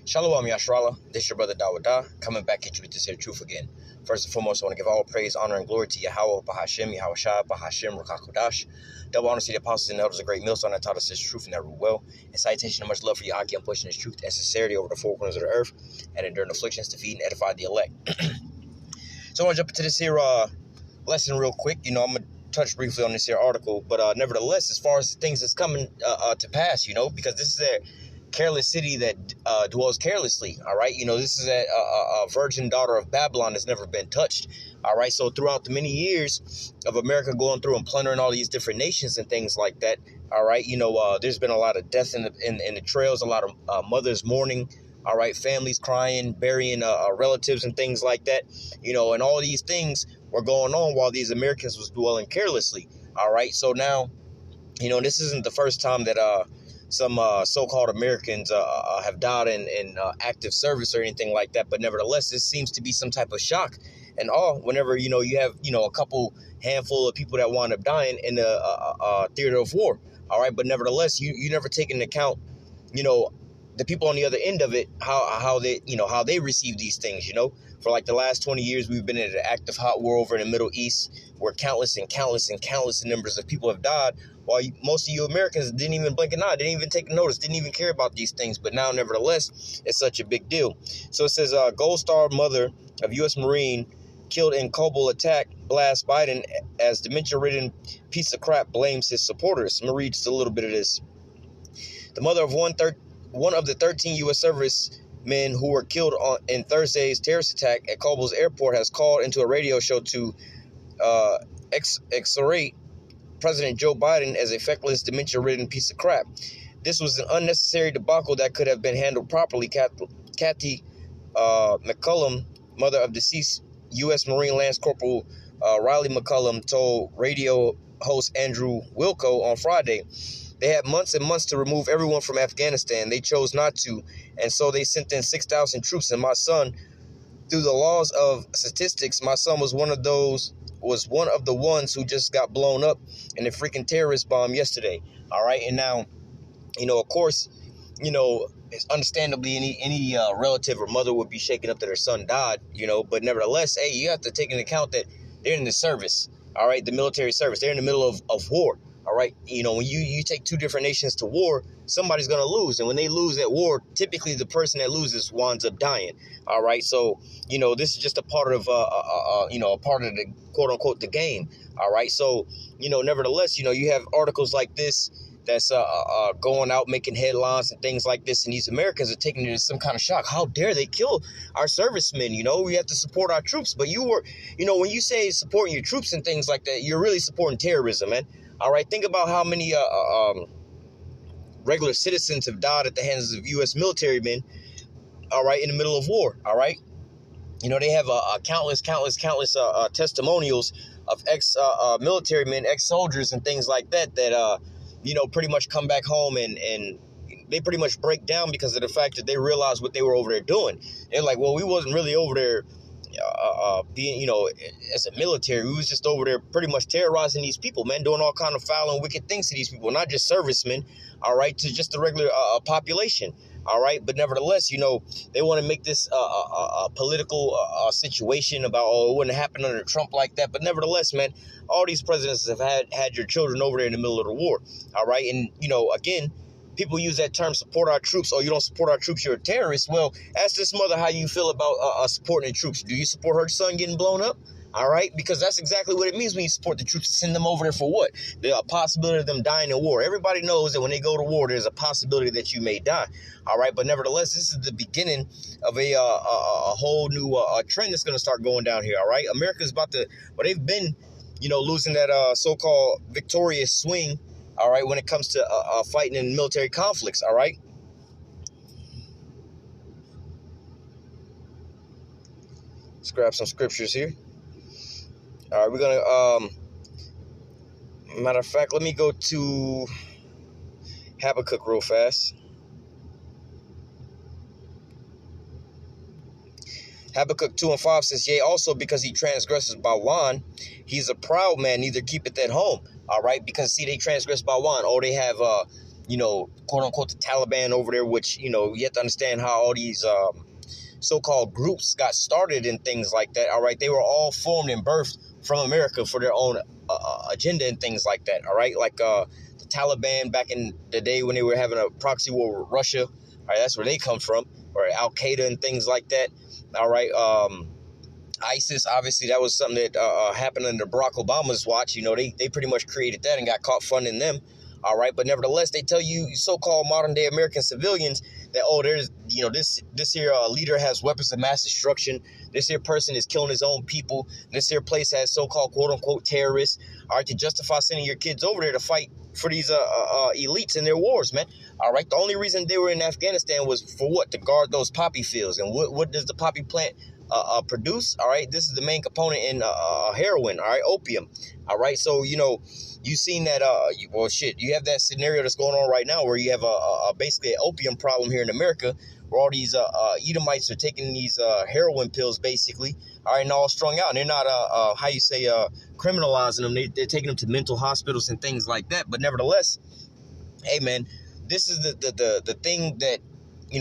Shalom Yashrala, this is your brother Dawada, coming back at you with this here truth again. First and foremost, I want to give all praise, honor, and glory to Yahweh, Bahashem, Yahushua, Bahashem, Rakakodash. Double honor to the apostles and elders of great millstone that taught us this truth and that rule well. And citation and much love for Yahweh, I'm pushing this truth and sincerity over the four corners of the earth, and enduring afflictions to feed and edify the elect. So I want to jump into this here lesson real quick. I'm going to touch briefly on this here article, but nevertheless, as far as things that's coming to pass, because this is a careless city that dwells carelessly, all right? This is a virgin daughter of Babylon that's never been touched, all right? So throughout the many years of America going through and plundering all these different nations and things like that, all right, there's been a lot of death in the trails, a lot of mothers mourning, all right, families crying, burying relatives and things like that, and all these things were going on while these Americans was dwelling carelessly, all right? So now, this isn't the first time that some so-called Americans have died in active service or anything like that, but nevertheless, this seems to be some type of shock and awe whenever, you have, a couple handful of people that wind up dying in the theater of war, all right? But nevertheless, you never take into account, the people on the other end of it, how they receive these things, For like the last 20 years, we've been in an active hot war over in the Middle East where countless numbers of people have died, while most of you Americans didn't even blink an eye, didn't even take notice, didn't even care about these things. But now, nevertheless, it's such a big deal. So it says, Gold Star mother of U.S. Marine killed in Kabul attack blasts Biden as dementia-ridden piece of crap blames his supporters. I'm going to read just a little bit of this. The mother of one of the 13 U.S. servicemen who were killed in Thursday's terrorist attack at Kabul's airport has called into a radio show to exorate President Joe Biden as a feckless, dementia-ridden piece of crap. This was an unnecessary debacle that could have been handled properly, Kathy McCullum, mother of deceased U.S. Marine Lance Corporal Riley McCullum, told radio host Andrew Wilco on Friday. They had months and months to remove everyone from Afghanistan. They chose not to, and so they sent in 6,000 troops. And my son, through the laws of statistics, my son was one of the ones who just got blown up in a freaking terrorist bomb yesterday. All right, and now, of course, it's understandably any relative or mother would be shaken up that her son died. But nevertheless, hey, you have to take into account that they're in the service. All right, the military service. They're in the middle of war. All right, when you take two different nations to war, somebody's going to lose. And when they lose at war, typically the person that loses winds up dying. All right, so, this is just a part of, a part of the quote unquote the game. All right, so, nevertheless, you have articles like this that's going out making headlines and things like this. And these Americans are taking it as some kind of shock. How dare they kill our servicemen? We have to support our troops. But when you say supporting your troops and things like that, you're really supporting terrorism, man. All right, think about how many regular citizens have died at the hands of U.S. military men, all right, in the middle of war, all right? They have countless testimonials of ex-military men, ex-soldiers and things like that pretty much come back home and they pretty much break down because of the fact that they realize what they were over there doing. They're like, well, we wasn't really over there being, as a military, we was just over there pretty much terrorizing these people, man, doing all kind of foul and wicked things to these people, not just servicemen, all right, to just the regular population, all right. But nevertheless, they want to make this a political situation about, it wouldn't happen under Trump like that. But nevertheless, man, all these presidents have had your children over there in the middle of the war, all right. And, again, people use that term, support our troops. Oh, you don't support our troops, you're a terrorist. Well, ask this mother how you feel about supporting the troops. Do you support her son getting blown up? All right, because that's exactly what it means when you support the troops. Send them over there for what? There's a possibility of them dying in war. Everybody knows that when they go to war, there's a possibility that you may die. All right, but nevertheless, this is the beginning of a whole new trend that's going to start going down here. All right, America's about to, well, they've been, losing that so-called victorious swing. All right, when it comes to fighting in military conflicts. All right. Let's grab some scriptures here. All right, we're going to, matter of fact, let me go to Habakkuk real fast. Habakkuk 2:5 says, yea, also because he transgresses by wine, he's a proud man, neither keepeth at home. All right, because see, they transgress by wine. Oh, they have quote unquote, the Taliban over there, which, you have to understand how all these so-called groups got started and things like that. All right. They were all formed and birthed from America for their own agenda and things like that. All right. Like the Taliban back in the day when they were having a proxy war with Russia. All right. That's where they come from. Or Al Qaeda and things like that. All right. ISIS, obviously, that was something that happened under Barack Obama's watch. They pretty much created that and got caught funding them. All right. But nevertheless, they tell you so-called modern day American civilians that, there's, this here leader has weapons of mass destruction. This here person is killing his own people. This here place has so-called quote unquote terrorists. All right. To justify sending your kids over there to fight for these elites in their wars, man. All right. The only reason they were in Afghanistan was for what? To guard those poppy fields. And what does the poppy plant produce? All right. This is the main component in heroin. All right. Opium. All right. So, you've seen that, you have that scenario that's going on right now where you have basically an opium problem here in America where all these Edomites are taking these heroin pills, basically, all right, and all strung out. And they're not, criminalizing them. They're taking them to mental hospitals and things like that. But nevertheless, hey, man, this is the thing that,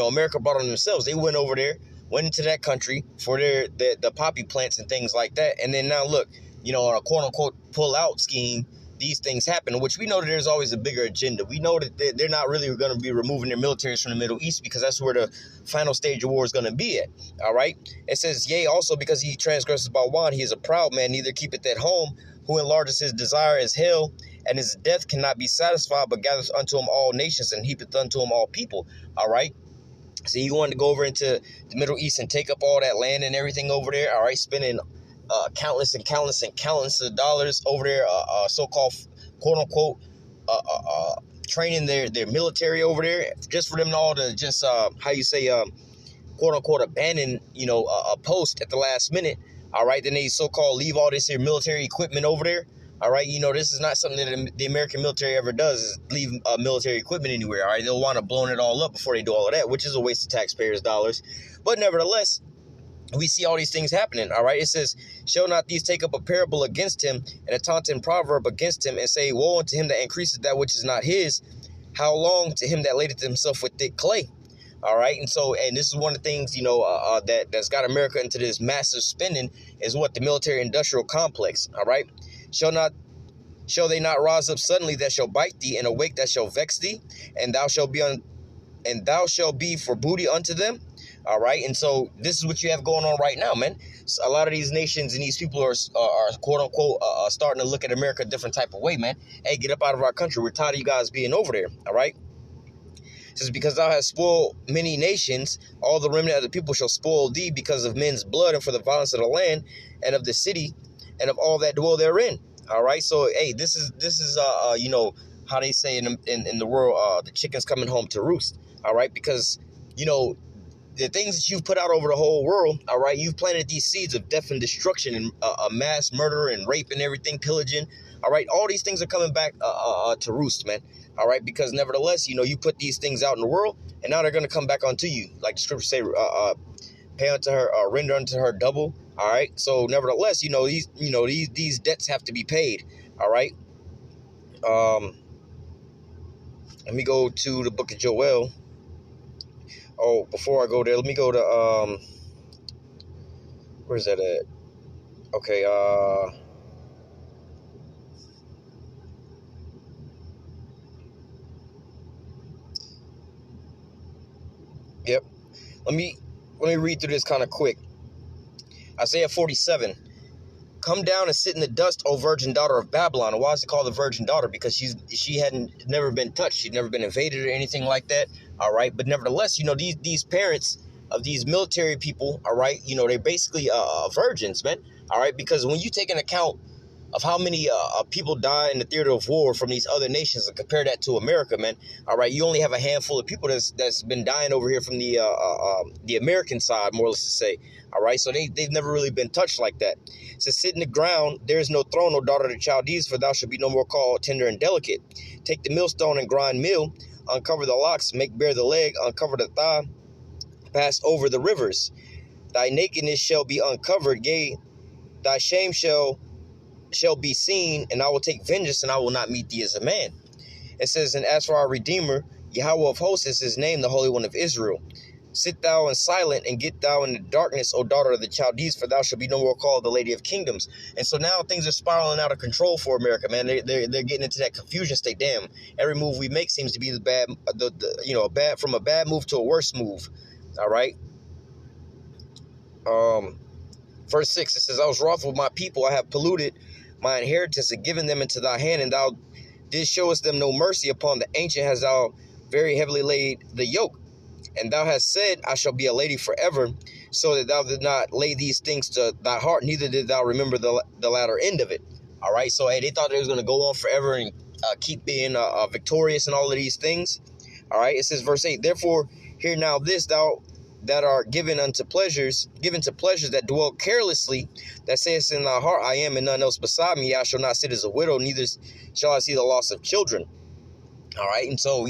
America brought on themselves. They went over there, went into that country for the poppy plants and things like that. And then now look, on a quote unquote pull out scheme, these things happen, which we know that there's always a bigger agenda. We know that they're not really going to be removing their militaries from the Middle East because that's where the final stage of war is going to be at. All right. It says, yea, also because he transgresses by one, he is a proud man, neither keepeth at home, who enlarges his desire as hell, and his death cannot be satisfied, but gathers unto him all nations and heapeth unto him all people. All right. So he wanted to go over into the Middle East and take up all that land and everything over there. All right. Spending countless of dollars over there, so-called quote unquote training their military over there, just for them all to just quote unquote abandon a post at the last minute. All right, then they so-called leave all this here military equipment over there. All right, this is not something that the American military ever does, is leave military equipment anywhere. All right, they'll want to blow it all up before they do all of that, which is a waste of taxpayers' dollars. But nevertheless, we see all these things happening. All right. It says, shall not these take up a parable against him and a taunting proverb against him, and say, woe unto him that increases that which is not his? How long to him that ladeth himself with thick clay? All right. And this is one of the things, that's got America into this massive spending is what? The military industrial complex. All right. Shall they not rise up suddenly that shall bite thee, and awake that shall vex thee, and thou shalt be for booty unto them? All right. And so this is what you have going on right now, man. So a lot of these nations and these people are quote unquote starting to look at America a different type of way, man. Hey, get up out of our country. We're tired of you guys being over there. All right. It says, because thou hast spoiled many nations, all the remnant of the people shall spoil thee because of men's blood and for the violence of the land and of the city and of all that dwell therein. All right. So, hey, this is how they say in the world, the chicken's coming home to roost. All right. Because, the things that you've put out over the whole world, all right, you've planted these seeds of death and destruction and mass murder and rape and everything, pillaging. All right, all these things are coming back to roost, man. All right, because nevertheless, you put these things out in the world, and now they're going to come back onto you. Like the scriptures say, pay unto her, render unto her double. All right, so nevertheless, these debts have to be paid. All right. Let me go to the book of Joel. Oh, before I go there, let me go to, where's that at? Okay, yep. Let me read through this kind of quick. Isaiah 47. Come down and sit in the dust, O virgin daughter of Babylon. And why is it called the virgin daughter? Because she hadn't never been touched. She'd never been invaded or anything like that. All right. But nevertheless, these parents of these military people, all right, they're basically virgins, man. All right. Because when you take an account of how many people die in the theater of war from these other nations and compare that to America, man, all right, you only have a handful of people that's been dying over here from the American side, more or less to say. All right, so they've never really been touched like that. It says, sit in the ground, there is no throne, O daughter of the Chaldees, for thou shalt be no more called tender and delicate. Take the millstone and grind meal, uncover the locks, make bare the leg, uncover the thigh, pass over the rivers. Thy nakedness shall be uncovered, yea, thy shame shall be seen, and I will take vengeance, and I will not meet thee as a man. It says, and as for our Redeemer, Yahweh of hosts is his name, the Holy One of Israel. Sit thou in silent, and get thou in the darkness, O daughter of the Chaldees, for thou shalt be no more called the Lady of Kingdoms. And so now things are spiraling out of control for America, man. They're getting into that confusion state. Damn, every move we make seems to be a bad move to a worse move. All right. Verse 6, it says, I was wroth with my people, I have polluted my inheritance and given them into thy hand, and thou didst show us them no mercy. Upon the ancient hast thou very heavily laid the yoke. And thou hast said, I shall be a lady forever, so that thou did not lay these things to thy heart, neither did thou remember the latter end of it. All right, so hey, they thought it was going to go on forever and keep being victorious and all of these things. All right, it says, verse 8, therefore, hear now this, thou that are given to pleasures that dwell carelessly, that sayest in thy heart, I am and none else beside me. I shall not sit as a widow, neither shall I see the loss of children. All right, and so,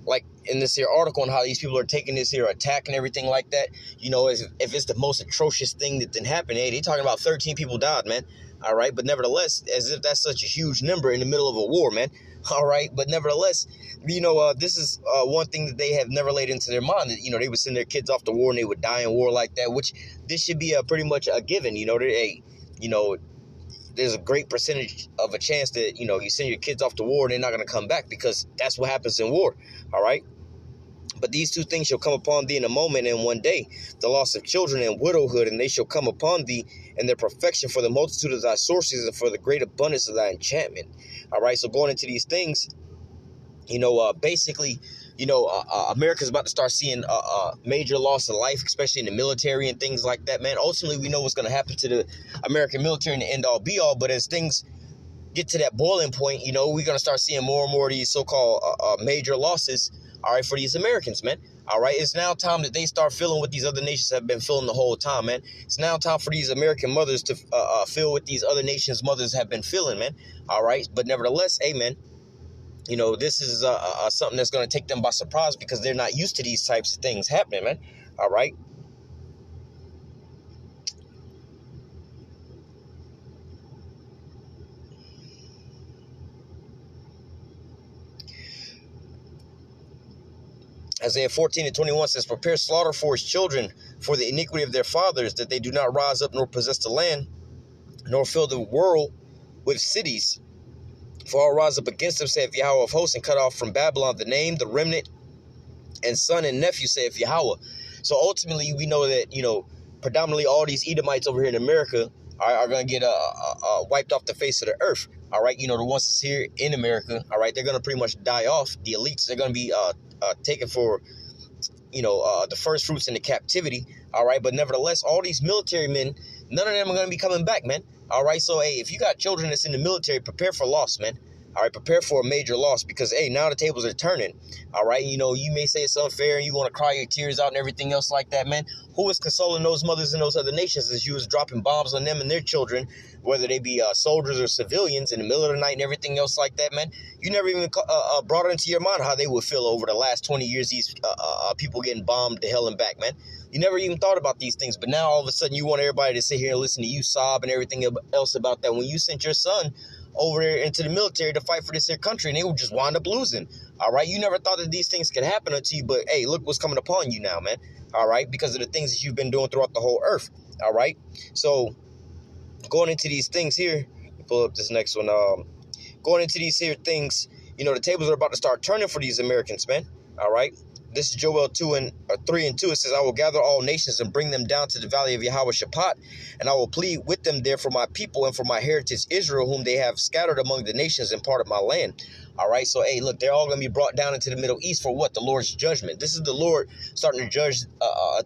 like in this here article on how these people are taking this here attack and everything like that, if it's the most atrocious thing that didn't happen, hey, they talking about 13 people died, man. All right, but nevertheless, as if that's such a huge number in the middle of a war, man. All right, but nevertheless, this is one thing that they have never laid into their mind, that, they would send their kids off to war and they would die in war like that, which this should be pretty much a given, there's a great percentage of a chance that, you send your kids off to war and they're not going to come back, because that's what happens in war. All right. But these two things shall come upon thee in a moment and one day, the loss of children and widowhood, and they shall come upon thee in their perfection for the multitude of thy sorceries and for the great abundance of thy enchantment. All right. So going into these things, basically, America's about to start seeing a major loss of life, especially in the military and things like that, man. Ultimately, we know what's going to happen to the American military in the end all be all. But as things get to that boiling point, we're going to start seeing more and more of these so-called major losses, all right, for these Americans, man. All right, it's now time that they start feeling what these other nations have been feeling the whole time, man. It's now time for these American mothers to feel what these other nations' mothers have been feeling, man. All right, but nevertheless, amen. This is something that's going to take them by surprise, because they're not used to these types of things happening, man. All right. Isaiah 14:21 says, prepare slaughter for his children for the iniquity of their fathers, that they do not rise up nor possess the land, nor fill the world with cities. For I'll rise up against them, saith Yahweh of hosts, and cut off from Babylon the name, the remnant, and son and nephew, saith Yahweh. So ultimately, we know that, predominantly all these Edomites over here in America are going to get wiped off the face of the earth. All right, the ones that's here in America, all right, they're going to pretty much die off. The elites, they're going to be taken for, the first fruits in the captivity. All right, but nevertheless, all these military men, none of them are going to be coming back, man. All right, so, hey, if you got children that's in the military, prepare for loss, man. All right, prepare for a major loss, because, hey, now the tables are turning. All right, you may say it's unfair and you want to cry your tears out and everything else like that, man. Who is consoling those mothers in those other nations as you was dropping bombs on them and their children, whether they be soldiers or civilians, in the middle of the night and everything else like that, man? You never even brought it into your mind how they would feel over the last 20 years, these people getting bombed to hell and back, man. You never even thought about these things, but now all of a sudden you want everybody to sit here and listen to you sob and everything else about that, when you sent your son over there into the military to fight for this here country, and they would just wind up losing. All right, you never thought that these things could happen unto you, but hey, look what's coming upon you now, man. All right, because of the things that you've been doing throughout the whole earth. All right, so going into these things here, pull up this next one. Going into these here things, the tables are about to start turning for these Americans, man. All right. This is Joel 3:2. It says, I will gather all nations and bring them down to the valley of Yahweh Shaphat, and I will plead with them there for my people and for my heritage Israel, whom they have scattered among the nations and part of my land. All right, so, hey, look, they're all going to be brought down into the Middle East for what? The Lord's judgment. This is the Lord starting to judge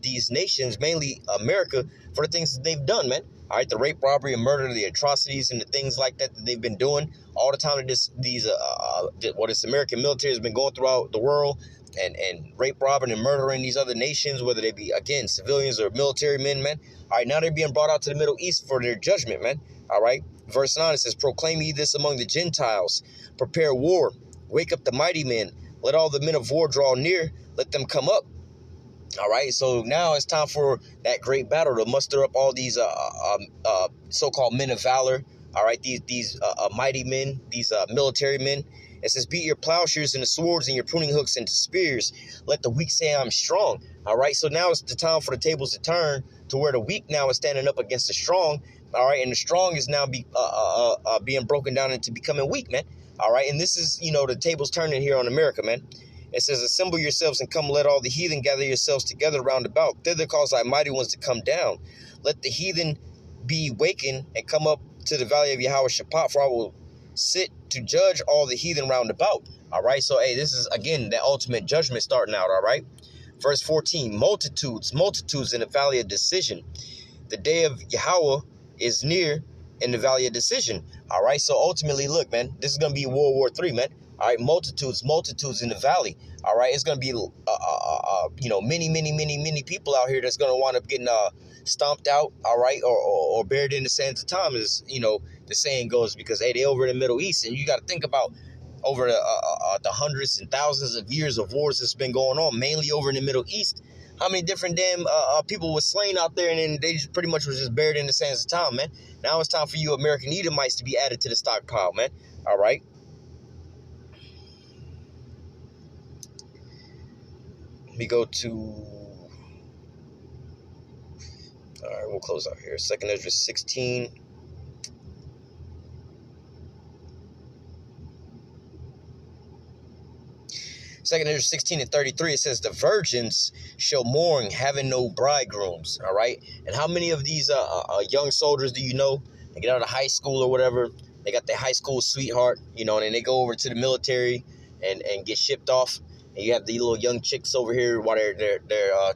these nations, mainly America, for the things that they've done, man. All right, the rape, robbery, and murder, the atrocities and the things like that they've been doing all the time that this American military has been going throughout the world, and rape, robbing, and murdering these other nations, whether they be, again, civilians or military men, man. All right, now they're being brought out to the Middle East for their judgment, man. All right, verse 9, it says, proclaim ye this among the Gentiles, prepare war, wake up the mighty men, let all the men of war draw near, let them come up. All right, so now it's time for that great battle to muster up all these so-called men of valor. All right, these mighty men, these military men. It says, beat your plowshares into swords and your pruning hooks into spears. Let the weak say I'm strong. All right, so now it's the time for the tables to turn to where the weak now is standing up against the strong. All right, and the strong is now being broken down into becoming weak, man. All right, and this is, the tables turning here on America, man. It says, assemble yourselves and come, let all the heathen gather yourselves together round about. Thither cause thy mighty ones to come down. Let the heathen be wakened and come up to the valley of Yahweh Shaphat, for I will sit to judge all the heathen round about. All right, so, hey, this is, again, the ultimate judgment starting out, all right? Verse 14, multitudes in the valley of decision. The day of Yahweh is near in the valley of decision. All right, so ultimately, look, man, this is going to be World War III, man. All right, multitudes in the valley. All right, it's going to be, many people out here that's going to wind up getting stomped out, all right, or buried in the sands of time, as, the saying goes, because, hey, they over in the Middle East, and you got to think about over the hundreds and thousands of years of wars that's been going on, mainly over in the Middle East. How many different damn people were slain out there, and then they just pretty much was just buried in the sands of time, man. Now it's time for you American Edomites to be added to the stockpile, man. All right. Let me go to, all right, we'll close out here. 2nd Ezra 16. Second Ezra 16 and 33, it says, the virgins shall mourn, having no bridegrooms. All right. And how many of these young soldiers do you know? They get out of high school or whatever. They got their high school sweetheart, and then they go over to the military and get shipped off. And you have the little young chicks over here while their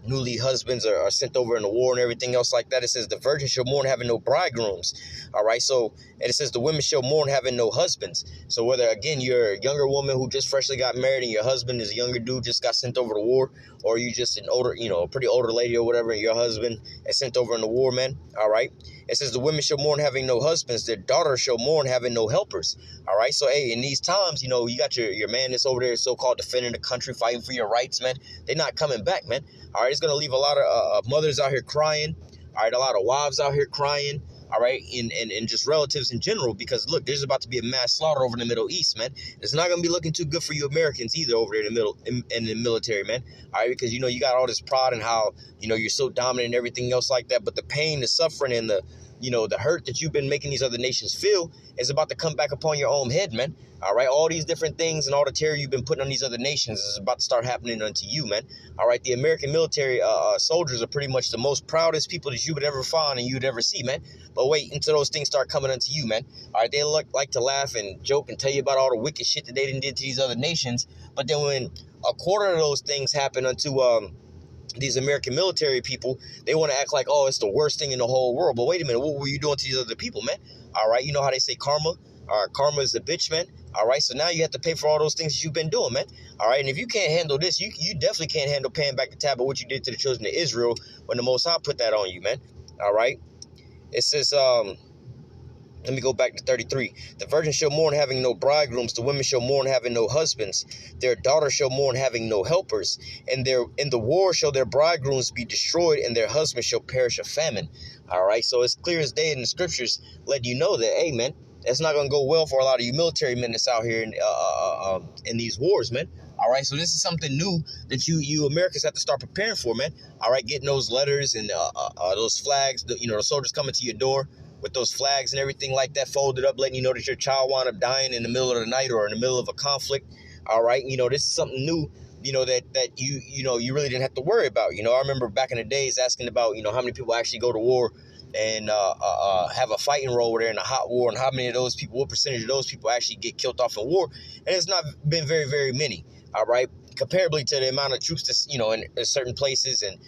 newly husbands are sent over in the war and everything else like that. It says the virgin shall mourn having no bridegrooms. All right. So, and it says the women shall mourn having no husbands. So whether, again, you're a younger woman who just freshly got married and your husband is a younger dude, just got sent over to war, or you just an older, a pretty older lady or whatever, and your husband is sent over in the war, man. All right. It says the women shall mourn having no husbands. Their daughters shall mourn having no helpers. All right. So, hey, in these times, you got your man that's over there so-called defending the country, fighting for your rights, man. They're not coming back, man. All right. It's going to leave a lot of mothers out here crying. All right. A lot of wives out here crying. All right. And just relatives in general, because, look, there's about to be a mass slaughter over in the Middle East, man. It's not going to be looking too good for you Americans either over there in the military, man. All right. Because, you got all this pride and how, you're so dominant and everything else like that. But the pain, the suffering, and the hurt that you've been making these other nations feel is about to come back upon your own head, man. All right. All these different things and all the terror you've been putting on these other nations is about to start happening unto you, man. All right. The American military soldiers are pretty much the most proudest people that you would ever find and you'd ever see, man. But wait until those things start coming unto you, man. All right. They like to laugh and joke and tell you about all the wicked shit that they did to these other nations. But then when a quarter of those things happen unto these American military people, they want to act like, oh, it's the worst thing in the whole world. But wait a minute, what were you doing to these other people, man? All right, you know how they say karma? Karma is the bitch, man. All right, so now you have to pay for all those things that you've been doing, man. All right, and if you can't handle this, you definitely can't handle paying back the tab of what you did to the children of Israel when the Most High put that on you, man. All right, it says, let me go back to 33. The virgin shall mourn having no bridegrooms. The women shall mourn having no husbands. Their daughters shall mourn having no helpers. And in the war shall their bridegrooms be destroyed, and their husbands shall perish of famine. All right, so it's clear as day in the scriptures letting you know that, hey, man, it's not going to go well for a lot of you military men that's out here in these wars, man. All right, so this is something new that you Americans have to start preparing for, man. All right, getting those letters and those flags, the soldiers coming to your door with those flags and everything like that folded up, letting you know that your child wound up dying in the middle of the night or in the middle of a conflict. All right, this is something new, that you really didn't have to worry about. I remember back in the days asking about, how many people actually go to war and have a fighting role there in a hot war, and how many of those people, what percentage of those people actually get killed off in war. And it's not been very, very many. All right, comparably to the amount of troops that's, in certain places. And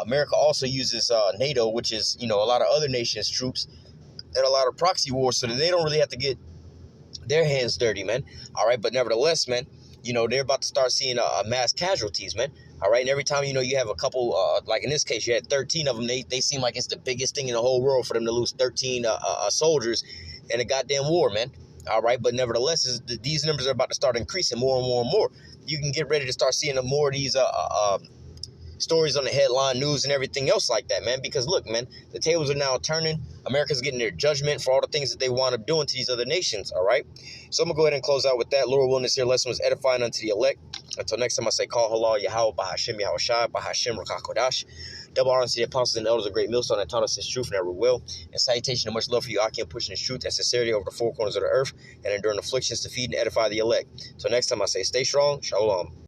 America also uses NATO, which is, a lot of other nations' troops, and a lot of proxy wars, so that they don't really have to get their hands dirty, man. All right, but nevertheless, man, they're about to start seeing mass casualties, man. All right, and every time, you have a couple, like in this case, you had 13 of them. They seem like it's the biggest thing in the whole world for them to lose 13 soldiers in a goddamn war, man. All right, but nevertheless, these numbers are about to start increasing more and more and more. You can get ready to start seeing more of these stories on the headline news and everything else like that, man. Because look, man, the tables are now turning. America's getting their judgment for all the things that they wind up doing to these other nations, all right? So I'm going to go ahead and close out with that. Lord willing, this here lesson was edifying unto the elect. Until next time, I say, call halal, Yahweh, Bahashim, Yahweh Shai, Bahashim, Rakakodash. Double honor to the apostles and elders of Great Millstone that taught us His truth and every will. And salutation and much love for you, Akim, pushing His truth and sincerity over the four corners of the earth and enduring afflictions to feed and edify the elect. So next time, I say, stay strong. Shalom.